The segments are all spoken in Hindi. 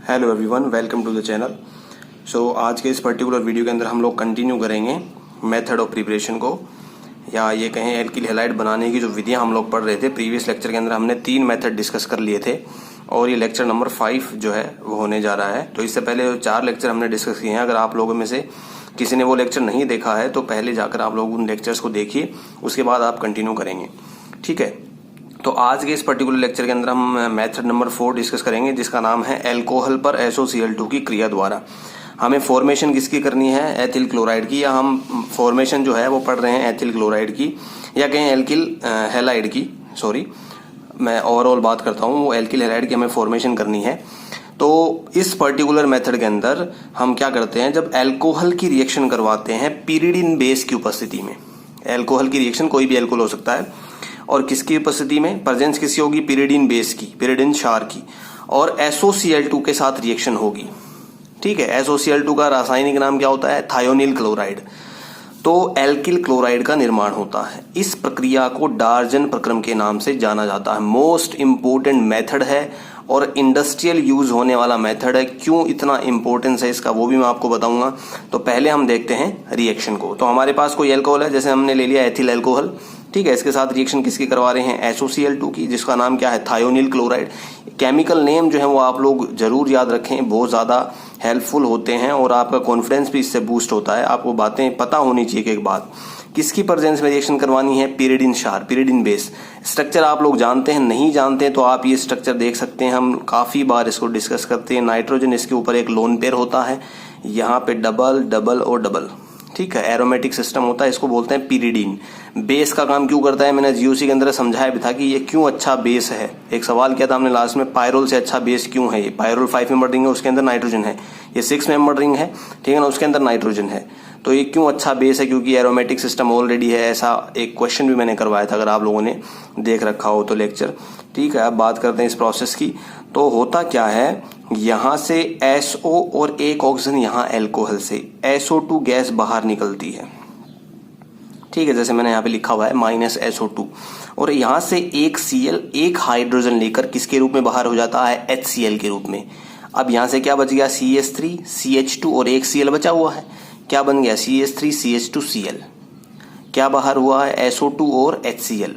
Hello everyone, welcome to the channel. So आज के इस पर्टिकुलर वीडियो के अंदर हम लोग कंटिन्यू करेंगे मेथड ऑफ प्रिपरेशन को, या ये कहें एल्किल हैलाइड बनाने की जो विधियां हम लोग पढ़ रहे थे। प्रीवियस लेक्चर के अंदर हमने 3 मेथड डिस्कस कर लिए थे और ये लेक्चर नंबर 5 जो है वो होने जा रहा है। तो इससे पहले 4 लेक्चर हमने डिस्कस किए हैं। अगर आप लोगों में से किसी ने वो लेक्चर नहीं देखा है तो पहले जाकर आप लोग उन लेक्चर्स को देखिए, उसके बाद आप कंटिन्यू करेंगे, ठीक है। तो आज के इस पर्टिकुलर लेक्चर के अंदर हम मेथड नंबर 4 डिस्कस करेंगे, जिसका नाम है एल्कोहल पर SOCl2 की क्रिया द्वारा हमें फॉर्मेशन किसकी करनी है, एथिल क्लोराइड की, या हम फॉर्मेशन जो है वो पढ़ रहे हैं एथिल क्लोराइड की, या कहें एल्किल हैलाइड की। सॉरी, मैं ओवरऑल बात करता हूँ, वो एल्किल हैलाइड की हमें फॉर्मेशन करनी है। तो इस पर्टिकुलर मेथड के अंदर हम क्या करते हैं, जब एल्कोहल की रिएक्शन करवाते हैं पिरिडिन बेस की उपस्थिति में। एल्कोहल की रिएक्शन कोई भी एल्कोहल हो सकता है, और किसकी उपस्थिति में, प्रेजेंस किसकी होगी, पिरिडिन बेस की, पिरिडिन क्षार की, और SOCl2 के साथ रिएक्शन होगी, ठीक है। SOCl2 का रासायनिक नाम क्या होता है, थायोनिल क्लोराइड। तो एल्किल क्लोराइड का निर्माण होता है। इस प्रक्रिया को डार्जन प्रक्रम के नाम से जाना जाता है। मोस्ट इंपोर्टेंट मेथड है और इंडस्ट्रियल यूज होने वाला मेथड है। क्यों इतना इंपॉर्टेंस है इसका वो भी मैं आपको बताऊंगा। तो पहले हम देखते हैं रिएक्शन को। तो हमारे पास कोई एल्कोहल है, जैसे हमने ले लिया एथिल एल्कोहल, ठीक है। इसके साथ रिएक्शन किसकी करवा रहे हैं, SOCl2 की, जिसका नाम क्या है, थायोनिल क्लोराइड। केमिकल नेम जो है वो आप लोग जरूर याद रखें, बहुत ज्यादा हेल्पफुल होते हैं और आपका कॉन्फिडेंस भी इससे बूस्ट होता है। आपको बातें पता होनी चाहिए। एक बात, किसकी प्रेजेंस में रिएक्शन करवानी है, पिरिडिन क्षार, पिरिडिन बेस। स्ट्रक्चर आप लोग जानते हैं, नहीं जानते हैं तो आप ये स्ट्रक्चर देख सकते हैं, हम काफी बार इसको डिस्कस करते हैं। नाइट्रोजन इसके ऊपर एक लोन पेयर होता है, यहाँ पे डबल डबल और डबल, ठीक है। एरोमेटिक सिस्टम होता है, इसको बोलते हैं पिरिडीन। बेस का काम क्यों करता है, मैंने GOC के अंदर समझाया भी था कि ये क्यों अच्छा बेस है। एक सवाल किया था हमने लास्ट में, पायरोल से अच्छा बेस क्यों है। ये पायरोल 5 मेंबर रिंग है, उसके अंदर नाइट्रोजन है। ये 6 मेंबर रिंग है, ठीक है ना, उसके अंदर नाइट्रोजन है। तो ये क्यों अच्छा बेस है, क्योंकि एरोमेटिक सिस्टम ऑलरेडी है। ऐसा एक क्वेश्चन भी मैंने करवाया था, अगर आप लोगों ने देख रखा हो तो लेक्चर, ठीक है। अब बात करते हैं इस प्रोसेस की। तो होता क्या है, यहां से SO और एक ऑक्सीजन यहाँ एल्कोहल से SO2 गैस बाहर निकलती है, ठीक है। जैसे मैंने यहाँ पे लिखा हुआ है -SO2, और यहां से एक Cl एक हाइड्रोजन लेकर किसके रूप में बाहर हो जाता है, HCl के रूप में। अब यहां से क्या बच गया, CH3 CH2 और एक Cl बचा हुआ है। क्या बन गया, CH3 CH2 Cl। क्या बाहर हुआ है, SO2 और HCl,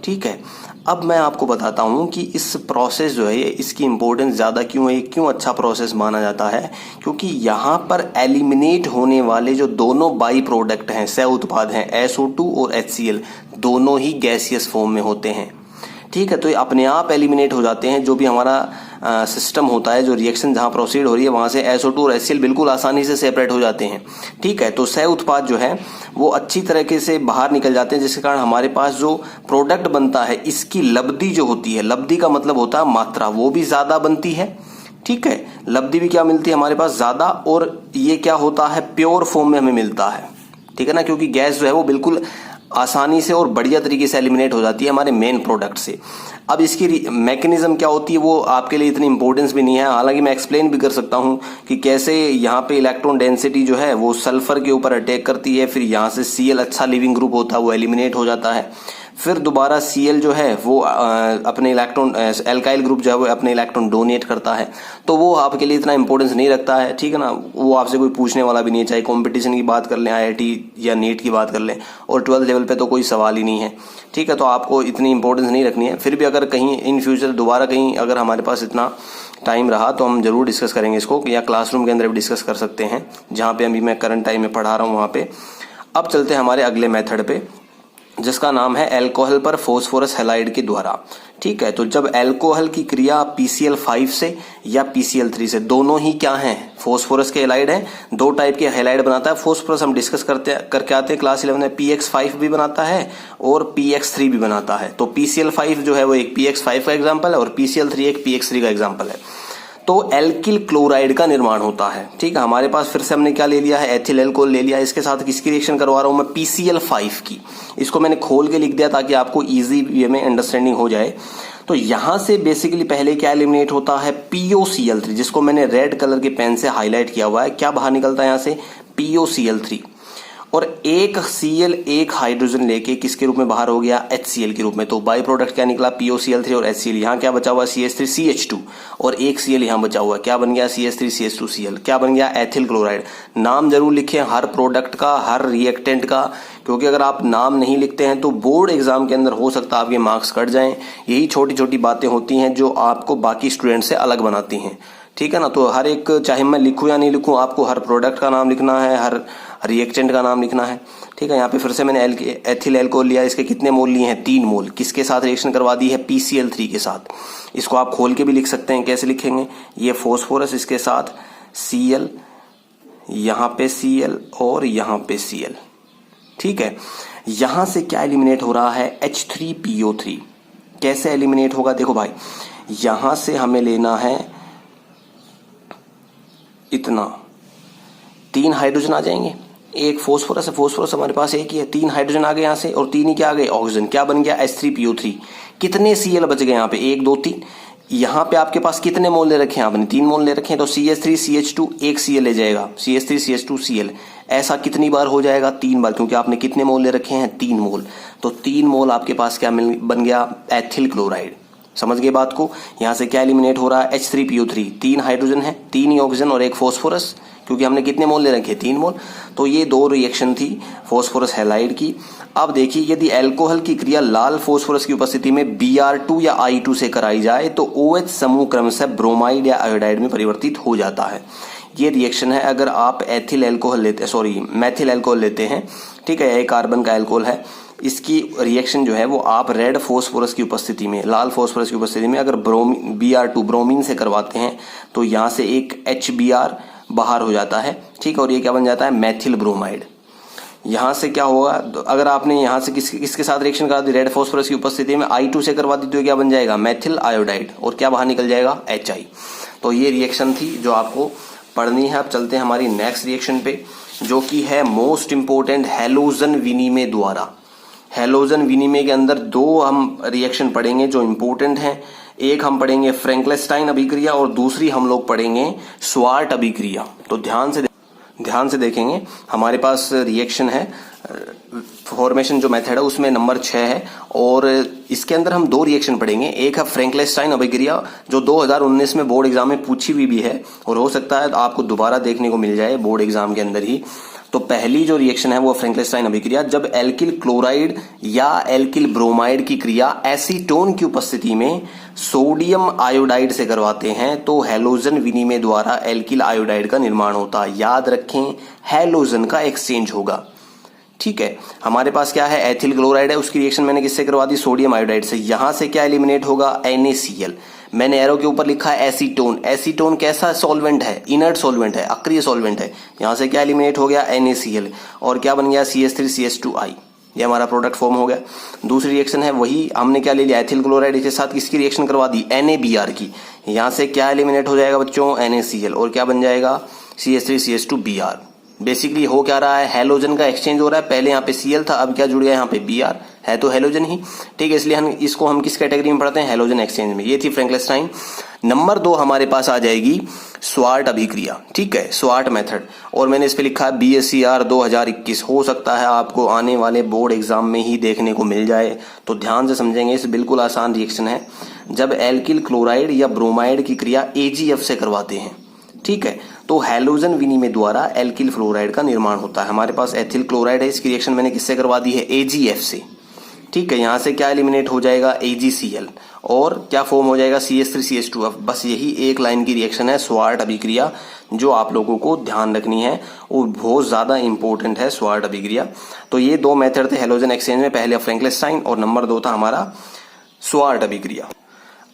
ठीक है। अब मैं आपको बताता हूं कि इस प्रोसेस जो है इसकी इंपॉर्टेंस ज्यादा क्यों है, क्यों अच्छा प्रोसेस माना जाता है, क्योंकि यहां पर एलिमिनेट होने वाले जो दोनों बाई प्रोडक्ट हैं, सह उत्पाद हैं, SO2 और HCl, दोनों ही गैसियस फॉर्म में होते हैं, ठीक है। तो ये अपने आप एलिमिनेट हो जाते हैं। जो भी हमारा सिस्टम होता है, जो रिएक्शन जहां प्रोसीड हो रही है, वहां से SO2 और HCl बिल्कुल आसानी से सेपरेट हो जाते हैं, ठीक है। तो सह उत्पाद जो है वो अच्छी तरीके से बाहर निकल जाते हैं, जिसके कारण हमारे पास जो प्रोडक्ट बनता है, इसकी लब्धि जो होती है, लब्धि का मतलब होता है मात्रा, वो भी ज्यादा बनती है, ठीक है। लब्धि भी क्या मिलती है हमारे पास, ज्यादा, और ये क्या होता है, प्योर फॉर्म में हमें मिलता है, ठीक है ना, क्योंकि गैस जो है वो बिल्कुल आसानी से और बढ़िया तरीके से एलिमिनेट हो जाती है हमारे मेन प्रोडक्ट से। अब इसकी मैकेनिज्म क्या होती है वो आपके लिए इतनी इंपॉर्टेंस भी नहीं है, हालांकि मैं एक्सप्लेन भी कर सकता हूं कि कैसे यहाँ पे इलेक्ट्रॉन डेंसिटी जो है वो सल्फर के ऊपर अटैक करती है, फिर यहाँ से Cl अच्छा लिविंग ग्रुप होता है वो एलिमिनेट हो जाता है, फिर दोबारा Cl जो है वो अपने इलेक्ट्रॉन एल्काइल ग्रुप जो है वो अपने इलेक्ट्रॉन डोनेट करता है। तो वो आपके लिए इतना इंपॉर्टेंस नहीं रखता है, ठीक है ना। वो आपसे कोई पूछने वाला भी नहीं है, चाहे कंपटीशन की बात कर लें, IIT या नीट की बात कर लें, और 12th लेवल पे तो कोई सवाल ही नहीं है, ठीक है। तो आपको इतनी इंपॉर्टेंस नहीं रखनी है। फिर भी अगर कहीं इन फ्यूचर दोबारा कहीं अगर हमारे पास इतना टाइम रहा तो हम जरूर डिस्कस करेंगे इसको, या क्लासरूम के अंदर भी डिस्कस कर सकते हैं, जहाँ पे अभी मैं करंट टाइम में पढ़ा रहा हूँ वहाँ पे। अब चलते हैं हमारे अगले मेथड पे, जिसका नाम है एल्कोहल पर फॉस्फोरस हैलाइड के द्वारा, ठीक है। तो जब एल्कोहल की क्रिया PCl5 से या PCl3 से, दोनों ही क्या हैं, फॉस्फोरस के हैलाइड हैं। 2 टाइप के हैलाइड बनाता है फॉस्फोरस, हम डिस्कस करके आते हैं क्लास 11 में। PX5 भी बनाता है और PX3 भी बनाता है। तो PCl5 जो है वो एक PX5 का एग्जाम्पल है, और PCl3 एक PX3 का एग्जाम्पल है। तो एल्किल क्लोराइड का निर्माण होता है, ठीक है। हमारे पास फिर से हमने क्या ले लिया है, एथिल एल्कोहल ले लिया। इसके साथ किसकी रिएक्शन करवा रहा हूं मैं, PCl5 की। इसको मैंने खोल के लिख दिया ताकि आपको इजी वे में अंडरस्टैंडिंग हो जाए। तो यहां से बेसिकली पहले क्या एलिमिनेट होता है, POCl3, जिसको मैंने रेड कलर के पेन से हाईलाइट किया हुआ है। क्या बाहर निकलता है यहां से, POCl3। और एक Cl एक हाइड्रोजन लेके किसके रूप में बाहर हो गया, HCl के रूप में। तो बाई प्रोडक्ट क्या निकला, POCl3 और HCl। यहाँ क्या बचा हुआ, CH3CH2 और एक Cl यहाँ बचा हुआ, क्या बन गया, CH3CH2Cl। क्या बन गया, एथिल क्लोराइड। नाम जरूर लिखें हर प्रोडक्ट का, हर रिएक्टेंट का, क्योंकि अगर आप नाम नहीं लिखते हैं तो बोर्ड एग्जाम के अंदर हो सकता है आपके मार्क्स कट जाएं। यही छोटी छोटी बातें होती हैं जो आपको बाकी स्टूडेंट से अलग बनाती हैं, ठीक है ना। तो हर एक, चाहे मैं लिखूं या नहीं लिखूं, आपको हर प्रोडक्ट का नाम लिखना है, हर रिएक्टेंट का नाम लिखना है, ठीक है। यहाँ पे फिर से मैंने एथिल एल्कोहल लिया, इसके कितने मोल लिए हैं, 3 मोल। किसके साथ रिएक्शन करवा दी है, PCl3 के साथ। इसको आप खोल के भी लिख सकते हैं, कैसे लिखेंगे, ये फॉस्फोरस, इसके साथ Cl, यहाँ पे Cl और यहाँ पे Cl, ठीक है। यहां से क्या एलिमिनेट हो रहा है, H3PO3। कैसे एलिमिनेट होगा, देखो भाई, यहां से हमें लेना है इतना, 3 हाइड्रोजन आ जाएंगे, एक फॉस्फोरस है, फॉस्फोरस हमारे पास एक ही है, 3 हाइड्रोजन आ गए यहां से और 3 ही क्या आ गए, ऑक्सीजन। क्या बन गया, H3PO3। कितने Cl बच गए यहाँ पे, 1 2 3। यहाँ पे आपके पास कितने मोल ले रखे हैं आपने, 3 मोल ले रखे हैं। तो CH3CH2 एक Cl ले जाएगा, CH3CH2Cl। ऐसा कितनी बार हो जाएगा, 3 बार, क्योंकि आपने कितने मोल ले रखे हैं, 3 मोल। तो 3 मोल आपके पास क्या बन गया, एथिल क्लोराइड। समझ गए बात को। यहां से क्या एलिमिनेट हो रहा है, H3PO3, 3 हाइड्रोजन है, 3 ही ऑक्सीजन और एक फॉस्फोरस, क्योंकि हमने कितने मोल ले रखे, 3 मोल। तो ये 2 रिएक्शन थी फॉस्फोरस हैलाइड की। अब देखिए, यदि अल्कोहल की क्रिया लाल फॉस्फोरस की उपस्थिति में Br2 या I2 से कराई जाए तो OH समूह क्रमशः ब्रोमाइड या आयोडाइड में परिवर्तित हो जाता है। ये रिएक्शन है अगर आप एथिल अल्कोहल लेते, सॉरी मैथिल अल्कोहल लेते हैं, ठीक है, एक कार्बन का अल्कोहल है। इसकी रिएक्शन जो है वो आप रेड फॉस्फोरस की उपस्थिति में, लाल फॉस्फोरस की उपस्थिति में अगर Br2 ब्रोमीन से करवाते हैं तो यहाँ से एक HBr बाहर हो जाता है, ठीक है, और ये क्या बन जाता है, मैथिल ब्रोमाइड। यहाँ से क्या होगा, अगर आपने यहाँ से किसके साथ रिएक्शन करा दी, रेड फॉस्फोरस की उपस्थिति में I2 से करवा दी तो क्या बन जाएगा, मैथिल आयोडाइड, और क्या बाहर निकल जाएगा, HI। तो ये रिएक्शन थी जो आपको पढ़नी है। अब चलते हैं हमारी नेक्स्ट रिएक्शन पे, जो कि है मोस्ट इंपोर्टेंट, हैलोजन विनिमय द्वारा। हैलोजन विनिमय के अंदर 2 हम रिएक्शन पढ़ेंगे जो इंपोर्टेंट हैं। एक हम पढ़ेंगे फ्रैंकलिस्टाइन अभिक्रिया और दूसरी हम लोग पढ़ेंगे स्वार्ट अभिक्रिया। तो ध्यान से देखेंगे, हमारे पास रिएक्शन है, फॉर्मेशन जो मेथड है उसमें नंबर 6 है, और इसके अंदर हम 2 रिएक्शन पढ़ेंगे। एक है फ्रैंकलिस्टाइन अभिक्रिया जो 2019 में बोर्ड एग्जाम में पूछी हुई भी है, और हो सकता है आपको दोबारा देखने को मिल जाए बोर्ड एग्जाम के अंदर ही। तो पहली जो रिएक्शन है वो फ्रैंकलिस्टाइन अभिक्रिया, जब एल्किल क्लोराइड या एल्किल ब्रोमाइड की क्रिया एसीटोन की उपस्थिति में सोडियम आयोडाइड से करवाते हैं तो हैलोजन विनिमय द्वारा एल्किल आयोडाइड का निर्माण होता है। याद रखें, हैलोजन का एक्सचेंज होगा, ठीक है। हमारे पास क्या है, एथिल क्लोराइड है, उसकी रिएक्शन मैंने किससे करवा दी, सोडियम आयोडाइड से। यहां से क्या एलिमिनेट होगा, NaCl। मैंने एरो के ऊपर लिखा है एसीटोन। एसीटोन कैसा सॉल्वेंट है, इनर्ट सॉल्वेंट है, अक्रिय सॉल्वेंट है। यहां से क्या एलिमिनेट हो गया, NaCl, और क्या बन गया, CH3CH2I। ये हमारा प्रोडक्ट फॉर्म हो गया। दूसरी रिएक्शन है, वही हमने क्या ले लिया, एथिल क्लोराइड के साथ किसकी रिएक्शन करवा दी, NaBr की। यहां से क्या एलिमिनेट हो जाएगा बच्चों, NaCl, और क्या बन जाएगा, CH3CH2Br। बेसिकली हो क्या रहा है, हैलोजन का एक्सचेंज हो रहा है। पहले यहाँ पे Cl था, अब क्या जुड़ गया यहाँ पे Br, है तो हैलोजन ही, ठीक है। इसलिए हम किस कैटेगरी में पढ़ते हैं, हैलोजन एक्सचेंज में। ये थी फ्रैंकलिस्टाइन। नंबर 2 हमारे पास आ जाएगी स्वार्ट अभिक्रिया, ठीक है, स्वार्ट मेथड, और मैंने इस पे लिखा है BSCR 2021। हो सकता है आपको आने वाले बोर्ड एग्जाम में ही देखने को मिल जाए, तो ध्यान से समझेंगे। इस बिल्कुल आसान रिएक्शन है, जब एल्किल क्लोराइड या ब्रोमाइड की क्रिया AgF से करवाते हैं, ठीक है, तो हैलोजन विनिमय द्वारा एल्किल फ्लोराइड का निर्माण होता है। हमारे पास एथिल क्लोराइड है, इसकी रिएक्शन मैंने किससे करवा दी है, AgF से, ठीक है। यहां से क्या एलिमिनेट हो जाएगा, AgCl, और क्या फॉर्म हो जाएगा, CH3CH2F। बस यही एक लाइन की रिएक्शन है स्वार्ट अभिक्रिया, जो आप लोगों को ध्यान रखनी है, वो बहुत ज्यादा इंपॉर्टेंट है स्वार्ट अभिक्रिया। तो ये 2 मेथड थे हैलोजन एक्सचेंज में, पहले फ्रैंकलिस्टाइन और नंबर 2 था हमारा स्वार्ट अभिक्रिया।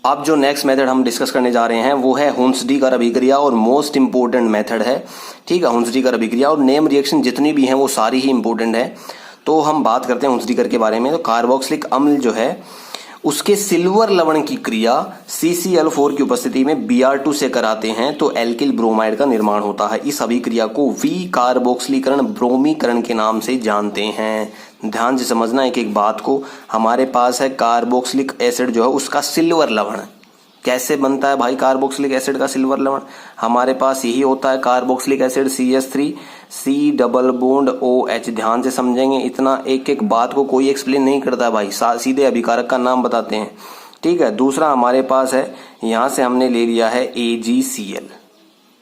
अब जो नेक्स्ट मेथड हम डिस्कस करने जा रहे हैं वो है हुंसडीकर अभिक्रिया, और मोस्ट इंपोर्टेंट मेथड है, ठीक है, हुंसडीकर अभिक्रिया। और नेम रिएक्शन जितनी भी हैं वो सारी ही इंपॉर्टेंट है। तो हम बात करते हैं हुंसडीकर के बारे में। तो कार्बोक्सिलिक अम्ल जो है उसके सिल्वर लवण की क्रिया CCl4 की उपस्थिति में Br2 से कराते हैं तो एल्किल ब्रोमाइड का निर्माण होता है। इस अभिक्रिया को विकार्बोक्सिलीकरण ब्रोमीकरण के नाम से जानते हैं। ध्यान से समझना एक एक बात को। हमारे पास है कार्बोक्सिलिक एसिड जो है उसका सिल्वर लवण, कैसे बनता है भाई कार्बोक्सिलिक एसिड का सिल्वर लवण? हमारे पास यही होता है carboxylic acid CH3 C double bond OH। ध्यान से समझेंगे, इतना एक एक बात को कोई एक्सप्लेन नहीं करता भाई, सीधे अभिकारक का नाम बताते हैं। ठीक है, दूसरा हमारे पास है, यहां से हमने ले लिया है AgCl।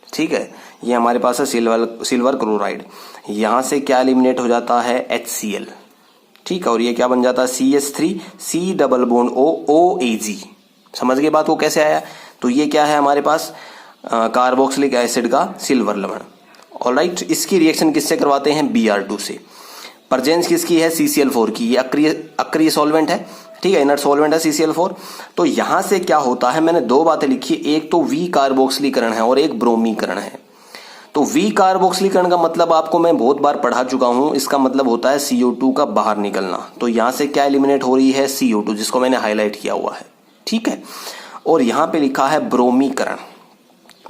ठीक है, ये हमारे पास है सिल्वर क्लोराइड। यहां से क्या एलिमिनेट हो जाता है HCl। ठीक है, और ये क्या बन जाता है CH3 C double bond OAG। समझ गए बात को कैसे आया? तो ये क्या है हमारे पास कार्बोक्सिलिक एसिड का सिल्वर लवण। ऑलराइट, इसकी रिएक्शन किससे करवाते हैं? Br2 से। प्रेजेंस किसकी है? CCl4 की। ये अक्रिय सॉल्वेंट है। ठीक है, इनर्ट सॉल्वेंट है CCl4। तो यहां से क्या होता है, मैंने दो बातें लिखी, एक तो वी कार्बोक्सिलीकरण है और एक ब्रोमीकरण है। तो वी कार्बोक्सिलीकरण का मतलब आपको मैं बहुत बार पढ़ा चुका हूं, इसका मतलब होता है CO2 का बाहर निकलना। तो यहां से क्या एलिमिनेट हो रही है? CO2, जिसको मैंने हाईलाइट किया हुआ है। ठीक है, और यहां पे लिखा है ब्रोमीकरण।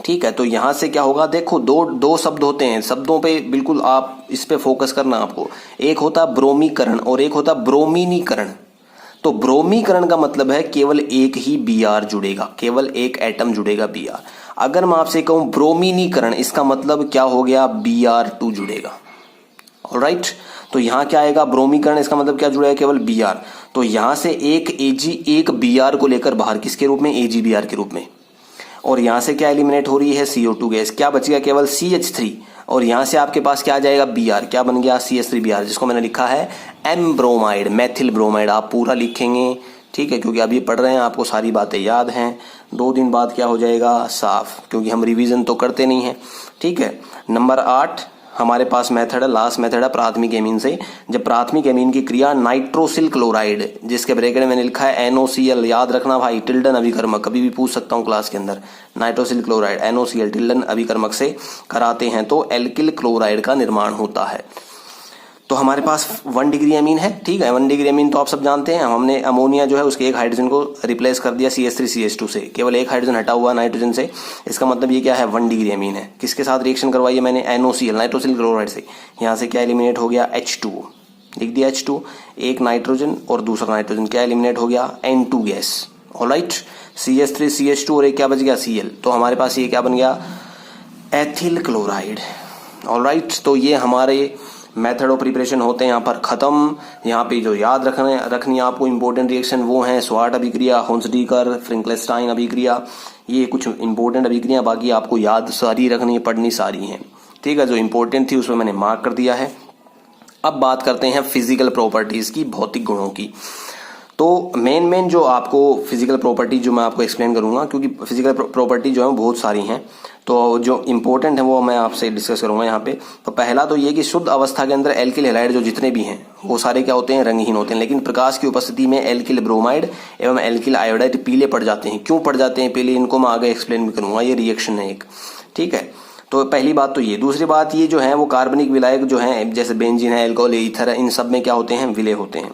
ठीक है, तो यहां से क्या होगा, देखो दो शब्द होते हैं, शब्दों पे बिल्कुल आप इस पे फोकस करना आपको। एक होता है ब्रोमीकरण और एक होता है ब्रोमीनीकरण। तो ब्रोमीकरण का मतलब है केवल एक ही Br जुड़ेगा, केवल एक एटम जुड़ेगा Br। अगर मैं आपसे कहूं ब्रोमीनीकरण, इसका मतलब क्या हो गया? Br2 जुड़ेगा। ऑलराइट, तो यहां क्या आएगा? ब्रोमीकरण, इसका मतलब क्या जुड़ेगा? केवल Br। तो यहां से एक Ag एक Br को लेकर बाहर, किसके रूप में? AgBr के रूप में। और यहां से क्या एलिमिनेट हो रही है? CO2 gas. क्या बचेगा? केवल CH3। और यहां से आपके पास क्या आ जाएगा? Br। क्या बन गया? CH3Br, जिसको मैंने लिखा है M ब्रोमाइड, मैथिल ब्रोमाइड। आप पूरा लिखेंगे, ठीक है, क्योंकि अभी पढ़ रहे हैं, आपको सारी बातें याद हैं। 2 दिन बाद क्या हो जाएगा? साफ, क्योंकि हम रिवीजन तो करते नहीं हैं। ठीक है, नंबर 8 हमारे पास मेथड है, लास्ट मेथड है प्राथमिक एमीन से। जब प्राथमिक एमीन की क्रिया नाइट्रोसिल क्लोराइड, जिसके ब्रैकेट में मैंने लिखा है NOCl, याद रखना भाई, टिल्डन अभिकर्मक, कभी भी पूछ सकता हूं क्लास के अंदर। नाइट्रोसिल क्लोराइड NOCl टिल्डन अभिकर्मक से कराते हैं तो एल्किल क्लोराइड का निर्माण होता है। तो हमारे पास 1 डिग्री एमीन है। ठीक है, 1 डिग्री एमीन तो आप सब जानते हैं। हमने अमोनिया जो है उसके एक हाइड्रोजन को रिप्लेस कर दिया CH3CH2 से, केवल एक हाइड्रोजन हटा हुआ नाइट्रोजन से। इसका मतलब ये क्या है? 1 डिग्री एमीन है। किसके साथ रिएक्शन करवाई है मैंने? NOCl, नाइट्रोसिल क्लोराइड से। यहाँ से क्या एलिमिनेट हो गया? H2, लिख दिया H2। एक नाइट्रोजन और दूसरा नाइट्रोजन, क्या एलिमिनेट हो गया? N2 gas. ऑलराइट, CH3CH2 और एक क्या बच गया? Cl। तो हमारे पास ये क्या बन गया? Ethyl chloride. ऑलराइट, तो ये हमारे मेथड ऑफ प्रिपरेशन होते हैं यहाँ पर खत्म। यहाँ पे जो याद रखनी है आपको इंपॉर्टेंट रिएक्शन वो है स्वार्ट अभिक्रिया, हुंसडीकर, फ्रिंकलस्टाइन अभिक्रिया। ये कुछ इंपॉर्टेंट अभिक्रिया, बाकी आपको याद सारी रखनी है, पढ़नी सारी हैं। ठीक है, जो इंपॉर्टेंट थी उसमें मैंने मार्क कर दिया है। अब बात करते हैं फिजिकल प्रॉपर्टीज की, भौतिक गुणों की। तो मेन जो आपको फिजिकल प्रॉपर्टी जो मैं आपको एक्सप्लेन करूंगा, क्योंकि फिजिकल प्रॉपर्टी जो है बहुत सारी हैं, तो जो इंपॉर्टेंट है वो मैं आपसे डिस्कस करूंगा यहाँ पे। तो पहला तो ये कि शुद्ध अवस्था के अंदर एल्किल हैलाइड जो जितने भी हैं वो सारे क्या होते हैं? रंगहीन होते हैं। लेकिन प्रकाश की उपस्थिति में एल्किल ब्रोमाइड एवं एल्किल आयोडाइड पीले पड़ जाते हैं। क्यों पड़ जाते हैं पीले, इनको मैं आगे एक्सप्लेन भी करूंगा। ये रिएक्शन है एक। ठीक है, तो पहली बात तो ये। दूसरी बात ये जो है वो कार्बनिक विलायक जो है, जैसे बेंजीन है, एल्कोहल, ईथर है, इन सब में क्या होते हैं? विलय होते हैं।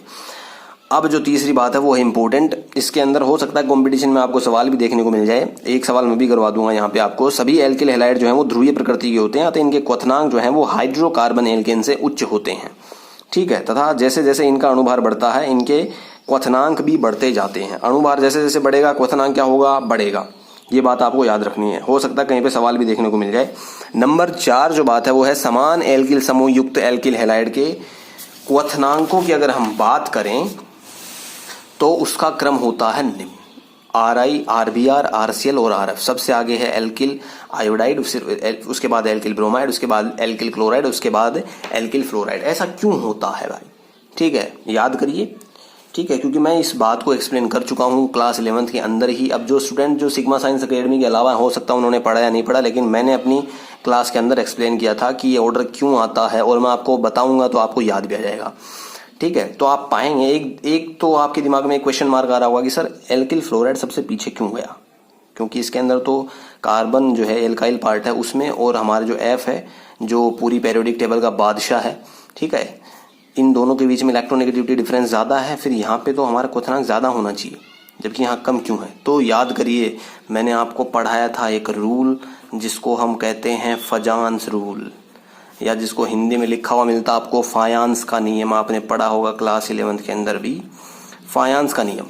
अब जो तीसरी बात है वो है इंपॉर्टेंट। इसके अंदर हो सकता है कंपटीशन में आपको सवाल भी देखने को मिल जाए। एक सवाल मैं भी करवा दूंगा यहाँ पे आपको। सभी एल्किल हैलाइड जो है वो ध्रुवीय प्रकृति के होते हैं, अतः इनके क्वथनांक जो है वो हाइड्रोकार्बन एल्केन से उच्च होते हैं। ठीक है, तथा जैसे जैसे इनका अणुभार बढ़ता है इनके क्वथनांक भी बढ़ते जाते हैं। अणुभार जैसे जैसे बढ़ेगा क्वथनांक क्या होगा? बढ़ेगा। ये बात आपको याद रखनी है, हो सकता है कहीं पे सवाल भी देखने को मिल जाए। नंबर 4 जो बात है वो है समान एल्किल समूह युक्त एल्किल हैलाइड के क्वथनांकों की अगर हम बात करें तो उसका क्रम होता है निम्न: RI, RBr, RCl और RF। सबसे आगे है एल्किल आयोडाइड, उसके बाद एल्किल ब्रोमाइड, उसके बाद एल्किल क्लोराइड, उसके बाद एल्किल फ्लोराइड। ऐसा क्यों होता है भाई? ठीक है, याद करिए। ठीक है, क्योंकि मैं इस बात को एक्सप्लेन कर चुका हूँ क्लास 11th के अंदर ही। अब जो स्टूडेंट जो सिग्मा साइंस अकेडमी के अलावा हो सकता है उन्होंने पढ़ा या नहीं पढ़ा, लेकिन मैंने अपनी क्लास के अंदर एक्सप्लेन किया था कि ये ऑर्डर क्यों आता है, और मैं आपको बताऊंगा तो आपको याद भी आ जाएगा। ठीक है, तो आप पाएंगे एक तो आपके दिमाग में एक क्वेश्चन मार्क आ रहा होगा कि सर एल्किल फ्लोराइड सबसे पीछे क्यों गया? क्योंकि इसके अंदर तो कार्बन जो है एल्काइल पार्ट है उसमें, और हमारे जो F है जो पूरी पेरियोडिक टेबल का बादशाह है, ठीक है, इन दोनों के बीच में इलेक्ट्रोनेगेटिविटी डिफरेंस ज्यादा है। फिर यहाँ पे तो हमारा क्वथनांक ज्यादा होना चाहिए, जबकि यहाँ कम क्यों है? तो याद करिए, मैंने आपको पढ़ाया था एक रूल जिसको हम कहते हैं फजांस रूल, या जिसको हिंदी में लिखा हुआ मिलता आपको फायांस का नियम। आपने पढ़ा होगा क्लास 11th के अंदर भी फायांस का नियम।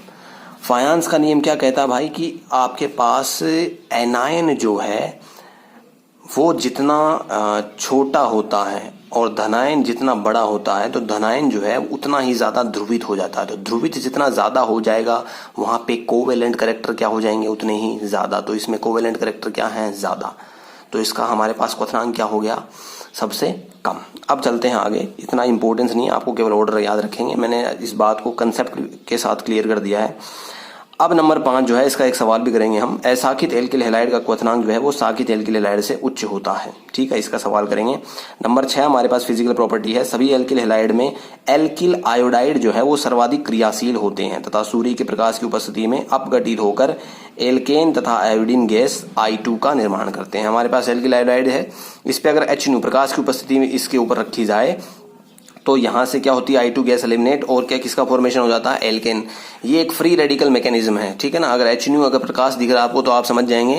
फायांस का नियम क्या कहता है भाई कि आपके पास एनायन जो है वो जितना छोटा होता है और धनायन जितना बड़ा होता है तो धनायन जो है उतना ही ज़्यादा ध्रुवित हो जाता है। तो ध्रुवित जितना ज़्यादा हो जाएगा वहाँ पे कोवेलेंट करेक्टर क्या हो जाएंगे, उतने ही ज़्यादा। तो इसमें कोवेलेंट करेक्टर क्या है, ज़्यादा। तो इसका हमारे पास क्वथनांक क्या हो गया, सबसे कम। अब चलते हैं आगे, इतना इंपॉर्टेंस नहीं है, आपको केवल ऑर्डर याद रखेंगे। मैंने इस बात को कंसेप्ट के साथ क्लियर कर दिया है। अब नंबर 5 जो है, इसका एक सवाल भी करेंगे हम। असाखित एल्किल हैलाइड का क्वथनांक जो है वो साखित एल्किल हैलाइड से उच्च होता है। ठीक है, इसका सवाल करेंगे। नंबर 6 हमारे पास फिजिकल प्रॉपर्टी है, सभी एल्किल हैलाइड में एल्किल आयोडाइड जो है वो सर्वाधिक क्रियाशील होते हैं तथा सूर्य के प्रकाश की उपस्थिति में अपघटित होकर एल्केन तथा आयोडीन गैस I2 का निर्माण करते हैं। हमारे पास एल्किल आयोडाइड है, इस पे अगर H प्रकाश की उपस्थिति में इसके ऊपर रखी जाए तो यहाँ से क्या होती है, I2 गैस एलिमिनेट और क्या किसका फॉर्मेशन हो जाता है, एल्केन। ये एक फ्री रेडिकल मैकेनिज्म है, ठीक है ना। अगर HNO अगर प्रकाश दिख रहा है आपको तो आप समझ जाएंगे